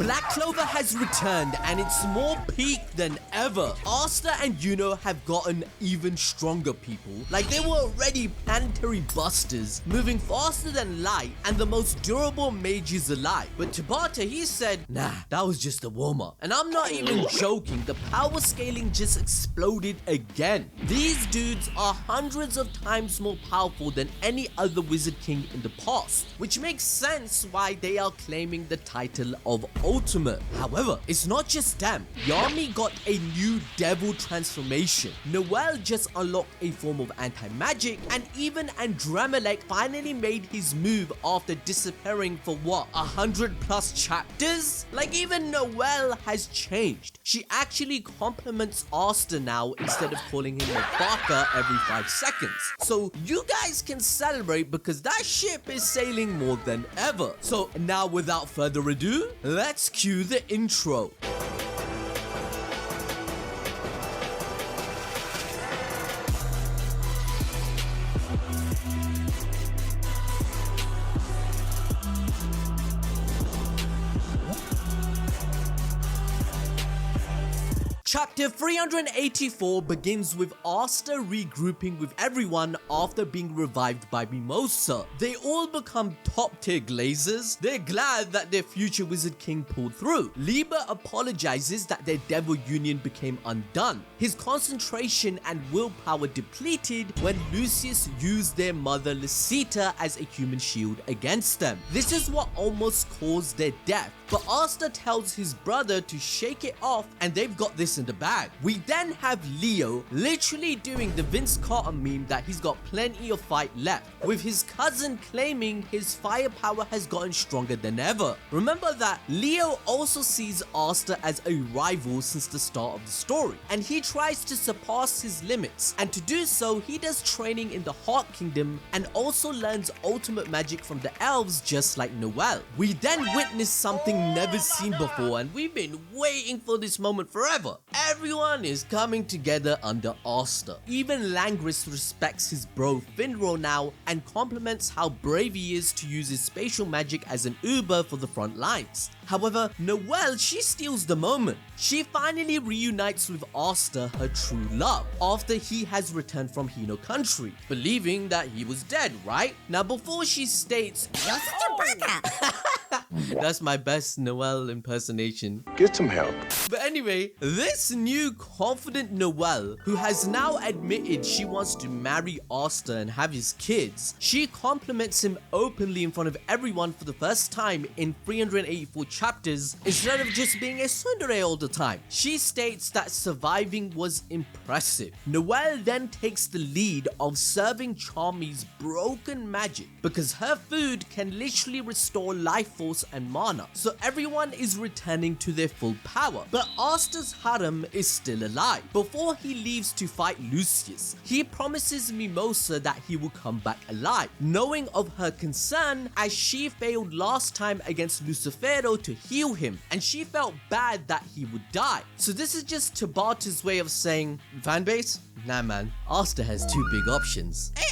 Black Clover has returned and it's more peak than ever. Asta and Yuno have gotten even stronger, people. Like, they were already planetary busters, moving faster than light and the most durable mages alive. But Tabata, he said, nah, that was just a warm-up. And I'm not even joking, the power scaling just exploded again. These dudes are hundreds of times more powerful than any other Wizard King in the past, which makes sense why they are claiming the title of Ultimate. However, it's not just them. Yami got a new devil transformation. Noelle just unlocked a form of anti-magic, and even Adrammelech finally made his move after disappearing for what, 100+ chapters? Like, even Noelle has changed. She actually compliments Asta now instead of calling him a baka every 5 seconds. So you guys can celebrate because that ship is sailing more than ever. So now, without further ado, let's cue the intro. Chapter 384 begins with Asta regrouping with everyone after being revived by Mimosa. They all become top tier glazers. They're glad that their future Wizard King pulled through. Liber apologizes that their devil union became undone. His concentration and willpower depleted when Lucius used their mother Lucita as a human shield against them. This is what almost caused their death. But Asta tells his brother to shake it off and they've got this in the bag. We then have Leo literally doing the Vince Carter meme that he's got plenty of fight left, with his cousin claiming his firepower has gotten stronger than ever. Remember that Leo also sees Asta as a rival since the start of the story, and he tries to surpass his limits, and to do so he does training in the Heart Kingdom and also learns ultimate magic from the elves just like Noelle. We then witness something never seen before, and we've been waiting for this moment forever. Everyone is coming together under Asta. Even Langris respects his bro Finro now and compliments how brave he is to use his spatial magic as an Uber for the front lines. However, Noelle, she steals the moment. She finally reunites with Asta, her true love, after he has returned from Hino country, believing that he was dead, right? Now, before she states, "You're such a baka." That's my best Noelle impersonation. Get some help. But anyway, this new confident Noelle, who has now admitted she wants to marry Asta and have his kids, she compliments him openly in front of everyone for the first time in 384 chapters, instead of just being a tsundere all the time. She states that surviving was impressive. Noelle then takes the lead of serving Charmy's broken magic because her food can literally restore life force and mana, so everyone is returning to their full power. But Asta's harem is still alive. Before he leaves to fight Lucius, he promises Mimosa that he will come back alive, knowing of her concern as she failed last time against Lucifero to heal him, and she felt bad that he would die. So this is just Tabata's way of saying, fanbase? Nah man, Asta has two big options. Hey,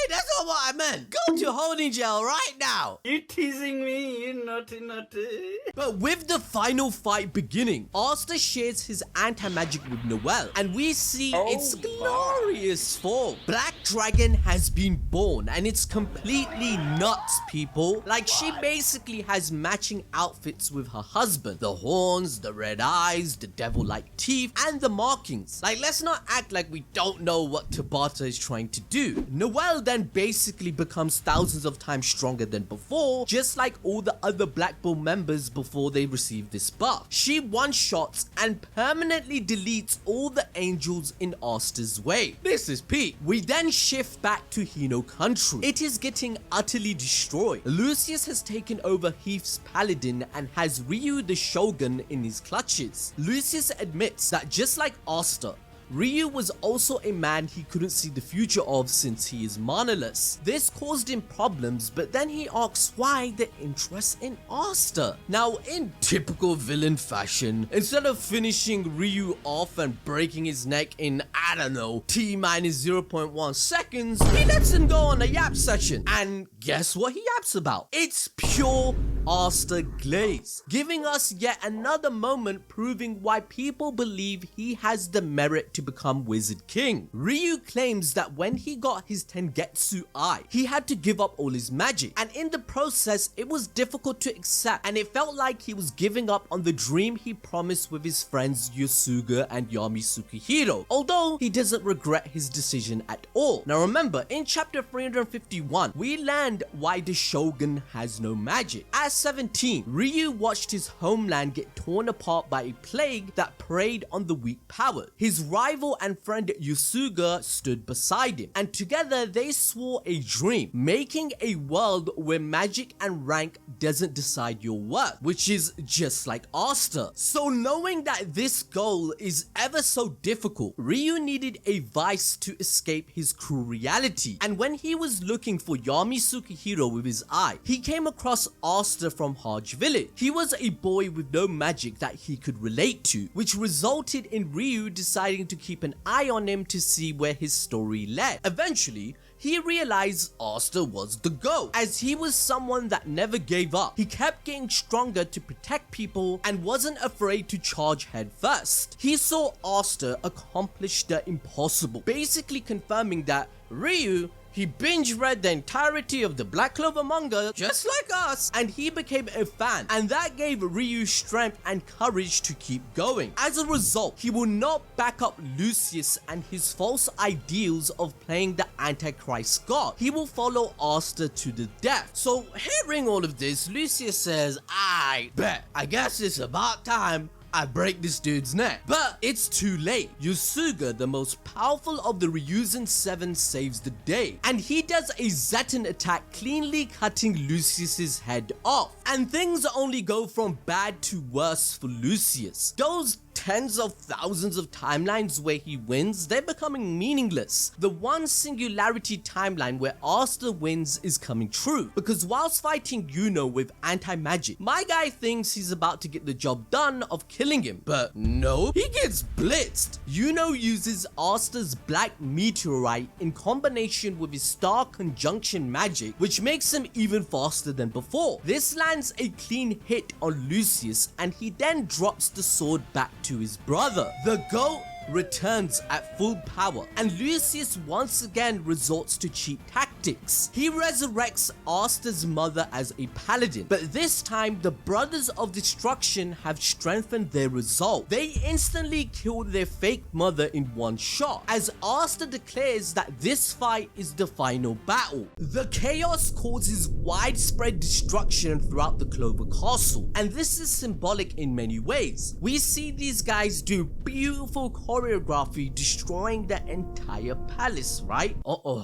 that's not what I meant. Go to holding jail right now. You teasing me, you naughty naughty. But with the final fight beginning, Asta shares his anti-magic with Noelle, and we see its glorious fall. Black Dragon has been born, and it's completely nuts, people. Like, she basically has matching outfits with her husband. The horns, the red eyes, the devil-like teeth, and the markings. Like, let's not act like we don't know what Tabata is trying to do. Noelle then basically becomes thousands of times stronger than before, just like all the other Black Bull members before they receive this buff. She one-shots and permanently deletes all the angels in Asta's way. This is peak. We then shift back to Hino country. It is getting utterly destroyed. Lucius has taken over Heath's paladin and has Ryu the Shogun in his clutches. Lucius admits that just like Asta, Ryu was also a man he couldn't see the future of since he is manaless. This caused him problems, but then he asks why the interest in Asta. Now, in typical villain fashion, instead of finishing Ryu off and breaking his neck in, I don't know, T-minus 0.1 seconds, he lets him go on a yap session. And guess what he yaps about? It's pure Asta glaze, giving us yet another moment proving why people believe he has the merit to become Wizard King. Ryu claims that when he got his Tengetsu eye, he had to give up all his magic, and in the process it was difficult to accept, and it felt like he was giving up on the dream he promised with his friends Yusuga and Yami Tsukihiro, although he doesn't regret his decision at all. Now remember, in chapter 351, we learned why the Shogun has no magic. At 17, Ryu watched his homeland get torn apart by a plague that preyed on the weak powered. His rival and friend Yusuga stood beside him, and together they swore a dream, making a world where magic and rank doesn't decide your worth, which is just like Asta. So knowing that this goal is ever so difficult, Ryu needed a vice to escape his cruel reality, and when he was looking for Yami Tsukihiro with his eye, he came across Asta from Haj Village. He was a boy with no magic that he could relate to, which resulted in Ryu deciding to keep an eye on him to see where his story led. Eventually, he realized Asta was the GOAT, as he was someone that never gave up. He kept getting stronger to protect people and wasn't afraid to charge head first. He saw Asta accomplish the impossible, basically confirming that Ryu, he binge-read the entirety of the Black Clover manga just like us, and he became a fan, and that gave Ryu strength and courage to keep going. As a result, he will not back up Lucius and his false ideals of playing the Antichrist god. He will follow Asta to the death. So hearing all of this, Lucius says, I bet, I guess it's about time I break this dude's neck. But it's too late. Yusuga, the most powerful of the Ryuzen 7, saves the day, and he does a Zetan attack, cleanly cutting Lucius's head off. And things only go from bad to worse for Lucius. Those tens of thousands of timelines where he wins, they're becoming meaningless. The one singularity timeline where Asta wins is coming true, because whilst fighting Yuno with anti-magic, my guy thinks he's about to get the job done of killing him, but no, he gets blitzed. Yuno uses Asta's black meteorite in combination with his star conjunction magic, which makes him even faster than before. This lands a clean hit on Lucius, and he then drops the sword back to his brother. The GOAT returns at full power, and Lucius once again resorts to cheap tactics. He resurrects Asta's mother as a paladin, but this time the Brothers of Destruction have strengthened their resolve. They instantly kill their fake mother in one shot, as Asta declares that this fight is the final battle. The chaos causes widespread destruction throughout the Clover Castle, and this is symbolic in many ways. We see these guys do beautiful choreography destroying the entire palace, right?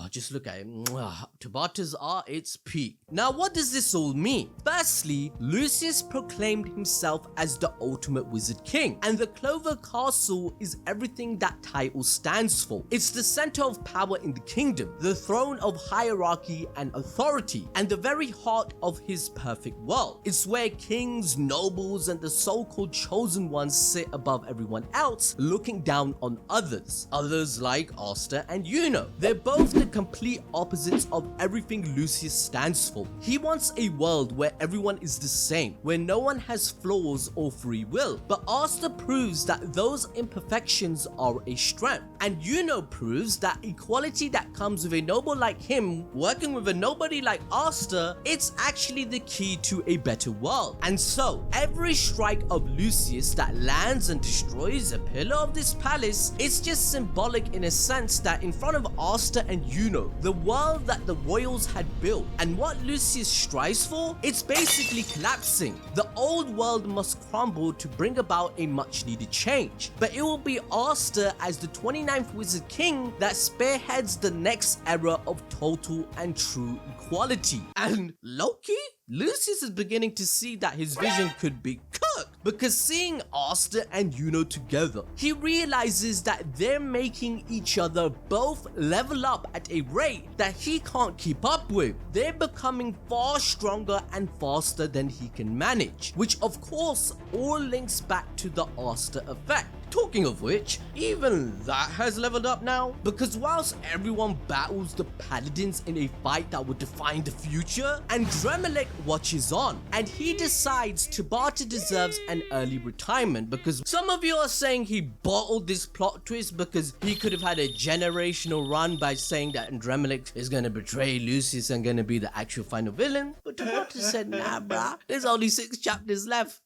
Just look at it. Tabata's are its peak. Now, what does this all mean? Firstly, Lucius proclaimed himself as the ultimate Wizard King, and the Clover Castle is everything that title stands for. It's the center of power in the kingdom, the throne of hierarchy and authority, and the very heart of his perfect world. It's where kings, nobles, and the so-called chosen ones sit above everyone else, looking down on others like Asta and Yuno. They're both the complete opposites of everything Lucius stands for. He wants a world where everyone is the same, where no one has flaws or free will, but Asta proves that those imperfections are a strength, and Yuno proves that equality that comes with a noble like him working with a nobody like Asta, it's actually the key to a better world. And so every strike of Lucius that lands and destroys a pillar of this palace, it's just symbolic in a sense that in front of Asta and Yuno, the world that the royals had built and what Lucius strives for, it's basically collapsing. The old world must crumble to bring about a much needed change, but it will be Asta as the 29th Wizard King that spearheads the next era of total and true equality. And low-key, Lucius is beginning to see that his vision could be cooked. because seeing Asta and Yuno together, he realizes that they're making each other both level up at a rate that he can't keep up with. They're becoming far stronger and faster than he can manage, which of course all links back to the Asta effect. Talking of which, even that has leveled up now, because whilst everyone battles the paladins in a fight that will define the future, Adramelech watches on, and he decides Tabata deserves an early retirement, because some of you are saying he bottled this plot twist because he could have had a generational run by saying that Adramelech is gonna betray Lucius and gonna be the actual final villain, but Tabata said, nah bruh, there's only 6 chapters left.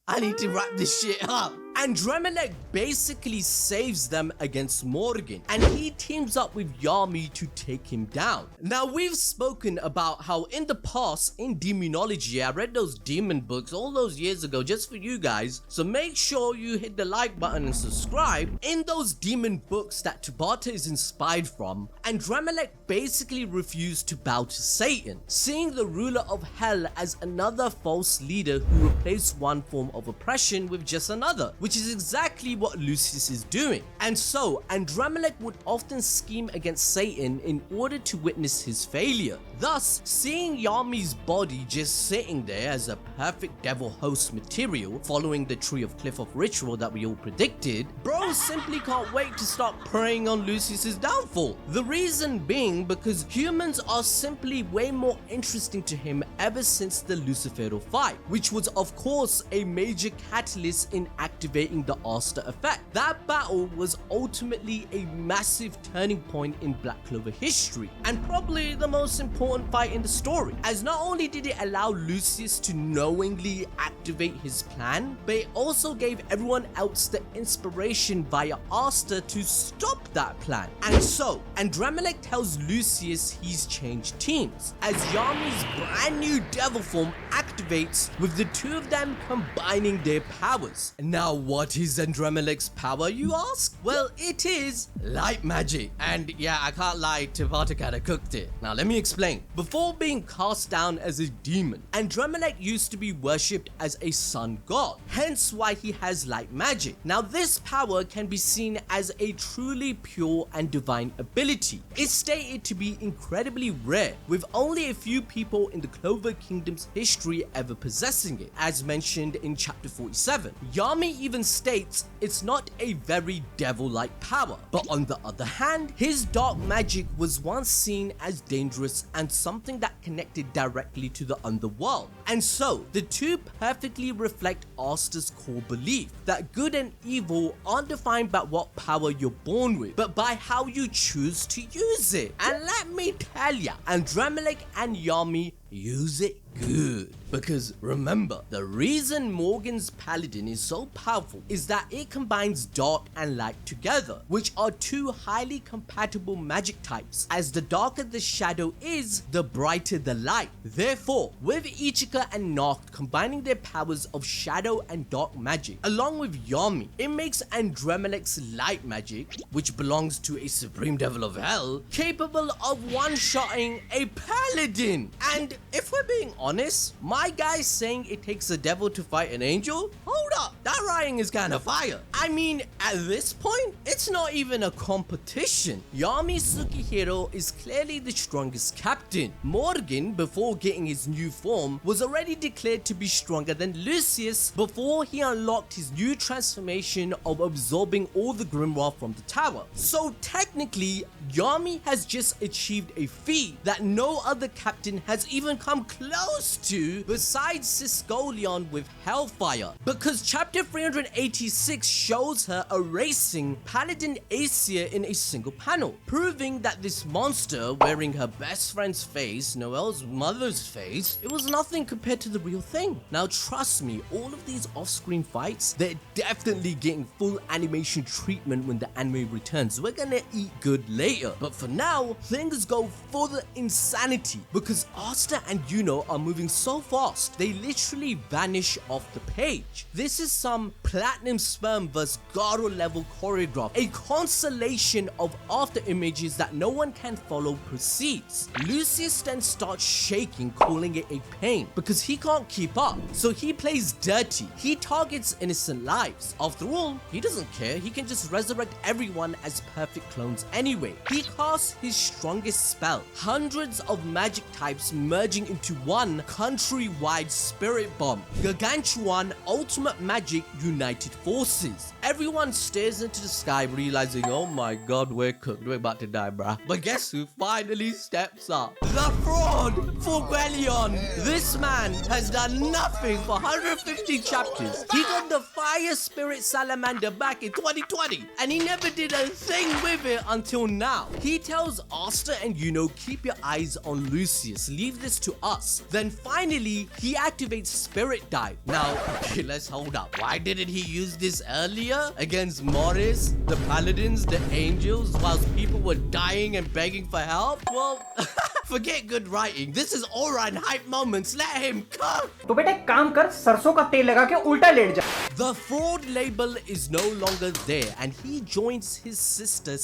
I need to wrap this shit up. Adrammelech basically saves them against Morgan, and he teams up with Yami to take him down. Now, we've spoken about how in the past in demonology, I read those demon books all those years ago just for you guys, so make sure you hit the like button and subscribe. In those demon books that Tabata is inspired from, Adrammelech basically refused to bow to Satan, seeing the ruler of hell as another false leader who replaced one form of oppression with just another, which is exactly what Lucius is doing. And so Adrammelech would often scheme against Satan in order to witness his failure. Thus, seeing Yami's body just sitting there as a perfect devil host material following the Tree of Cliff of Ritual that we all predicted, bro simply can't wait to start preying on Lucius's downfall. The reason being because humans are simply way more interesting to him ever since the Luciferal fight, which was of course a major catalyst in activating the Asta effect. That battle was ultimately a massive turning point in Black Clover history, and probably the most important fight in the story, as not only did it allow Lucius to knowingly activate his plan, but it also gave everyone else the inspiration via Asta to stop that plan. And so Adrammelech tells Lucius he's changed teams, as Yami's brand new devil form activates with the two of them combining their powers. Now, what is Adrammelech's power, you ask? Well, it is light magic, and yeah, I can't lie, Tabata kinda cooked it. Now let me explain. Before being cast down as a demon, Adrammelech used to be worshipped as a sun god, hence why he has light magic. Now this power can be seen as a truly pure and divine ability. It's stated to be incredibly rare, with only a few people in the Clover Kingdom's history ever possessing it, as mentioned in chapter 47. Yami even states it's not a very devil-like power, but on the other hand, his dark magic was once seen as dangerous and something that connected directly to the underworld. And so, the two perfectly reflect Asta's core belief that good and evil aren't defined by what power you're born with, but by how you choose to use it. And let me tell ya, Adrammelech and Yami use it good. Because remember, the reason Morgan's paladin is so powerful is that it combines dark and light together, which are two highly compatible magic types, as the darker the shadow is, the brighter the light. Therefore, with Ichika and Noct combining their powers of shadow and dark magic, along with Yami, it makes Adrammelech's light magic, which belongs to a supreme devil of hell, capable of one-shotting a paladin. And if we're being honest, my guy saying it takes a devil to fight an angel? Hold up, that writing is kinda fire. I mean, at this point, it's not even a competition. Yami Tsukihiro is clearly the strongest captain. Morgan, before getting his new form, was already declared to be stronger than Lucius before he unlocked his new transformation of absorbing all the grimoire from the tower. So technically, Yami has just achieved a feat that no other captain has even come close to besides Fuegoleon with Hellfire, because chapter 386 shows her erasing Paladin Aesir in a single panel, proving that this monster wearing her best friend's face, Noelle's mother's face, it was nothing compared to the real thing. Now trust me, all of these off-screen fights, they're definitely getting full animation treatment when the anime returns. We're gonna eat good later, but for now, things go further insanity because Asta and Yuno are moving so fast, they literally vanish off the page. This is some platinum sperm vs Garo level choreograph. A constellation of after images that no one can follow proceeds. Lucius then starts shaking, calling it a pain because he can't keep up. So he plays dirty. He targets innocent lives. After all, he doesn't care. He can just resurrect everyone as perfect clones anyway. He casts his strongest spell. Hundreds of magic types merging into one countrywide spirit bomb. Gargantuan ultimate magic united forces. Everyone stares into the sky realizing, oh my god, we're cooked. We're about to die, bruh. But guess who finally steps up? The fraud, Fuegoleon. This man has done nothing for 150 chapters. He got the fire spirit salamander back in 2020 and he never did a thing with it until now. He tells Asta and Yuno, keep your eyes on Lucius, leave this to us. Then finally, he activates Spirit Dive. Now, okay, let's hold up. Why didn't he use this earlier? Against Morris, the Paladins, the Angels, whilst people were dying and begging for help? Well, forget good writing. This is aura and hype moments. Let him cook. तो बेटा एक काम कर, सरसों का तेल लगा के उल्टा लेट जा. The fraud label is no longer there and he joins his sister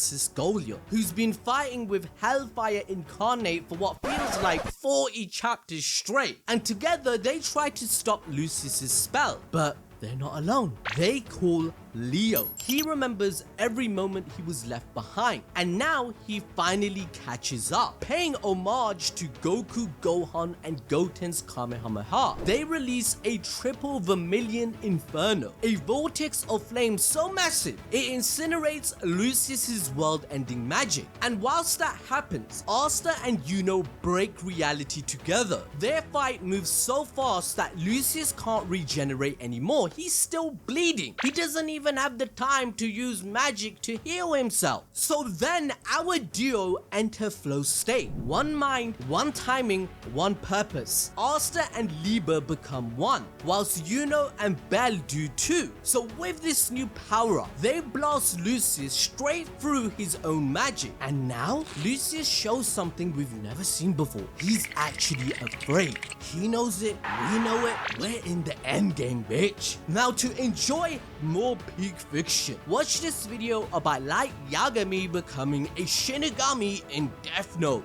Fuegoleon, who's been fighting with Hellfire Incarnate for what feels like 40 chapters straight. And together they try to stop Lucius's spell, but they're not alone. They call Leo. He remembers every moment he was left behind, and now he finally catches up, paying homage to Goku, Gohan, and Goten's Kamehameha. They release a triple vermilion inferno, a vortex of flame so massive it incinerates Lucius's world-ending magic. And whilst that happens, Asta and Yuno break reality together. Their fight moves so fast that Lucius can't regenerate anymore. He's still bleeding. He doesn't even have the time to use magic to heal himself. So then our duo enter flow state. One mind, one timing, one purpose. Asta and Liber become one, whilst Yuno and Belle do too. So with this new power up, they blast Lucius straight through his own magic. And now Lucius shows something we've never seen before. He's actually afraid. He knows it, we know it, we're in the endgame, bitch. Now to enjoy more peak fiction, watch this video about Light Yagami becoming a Shinigami in Death Note.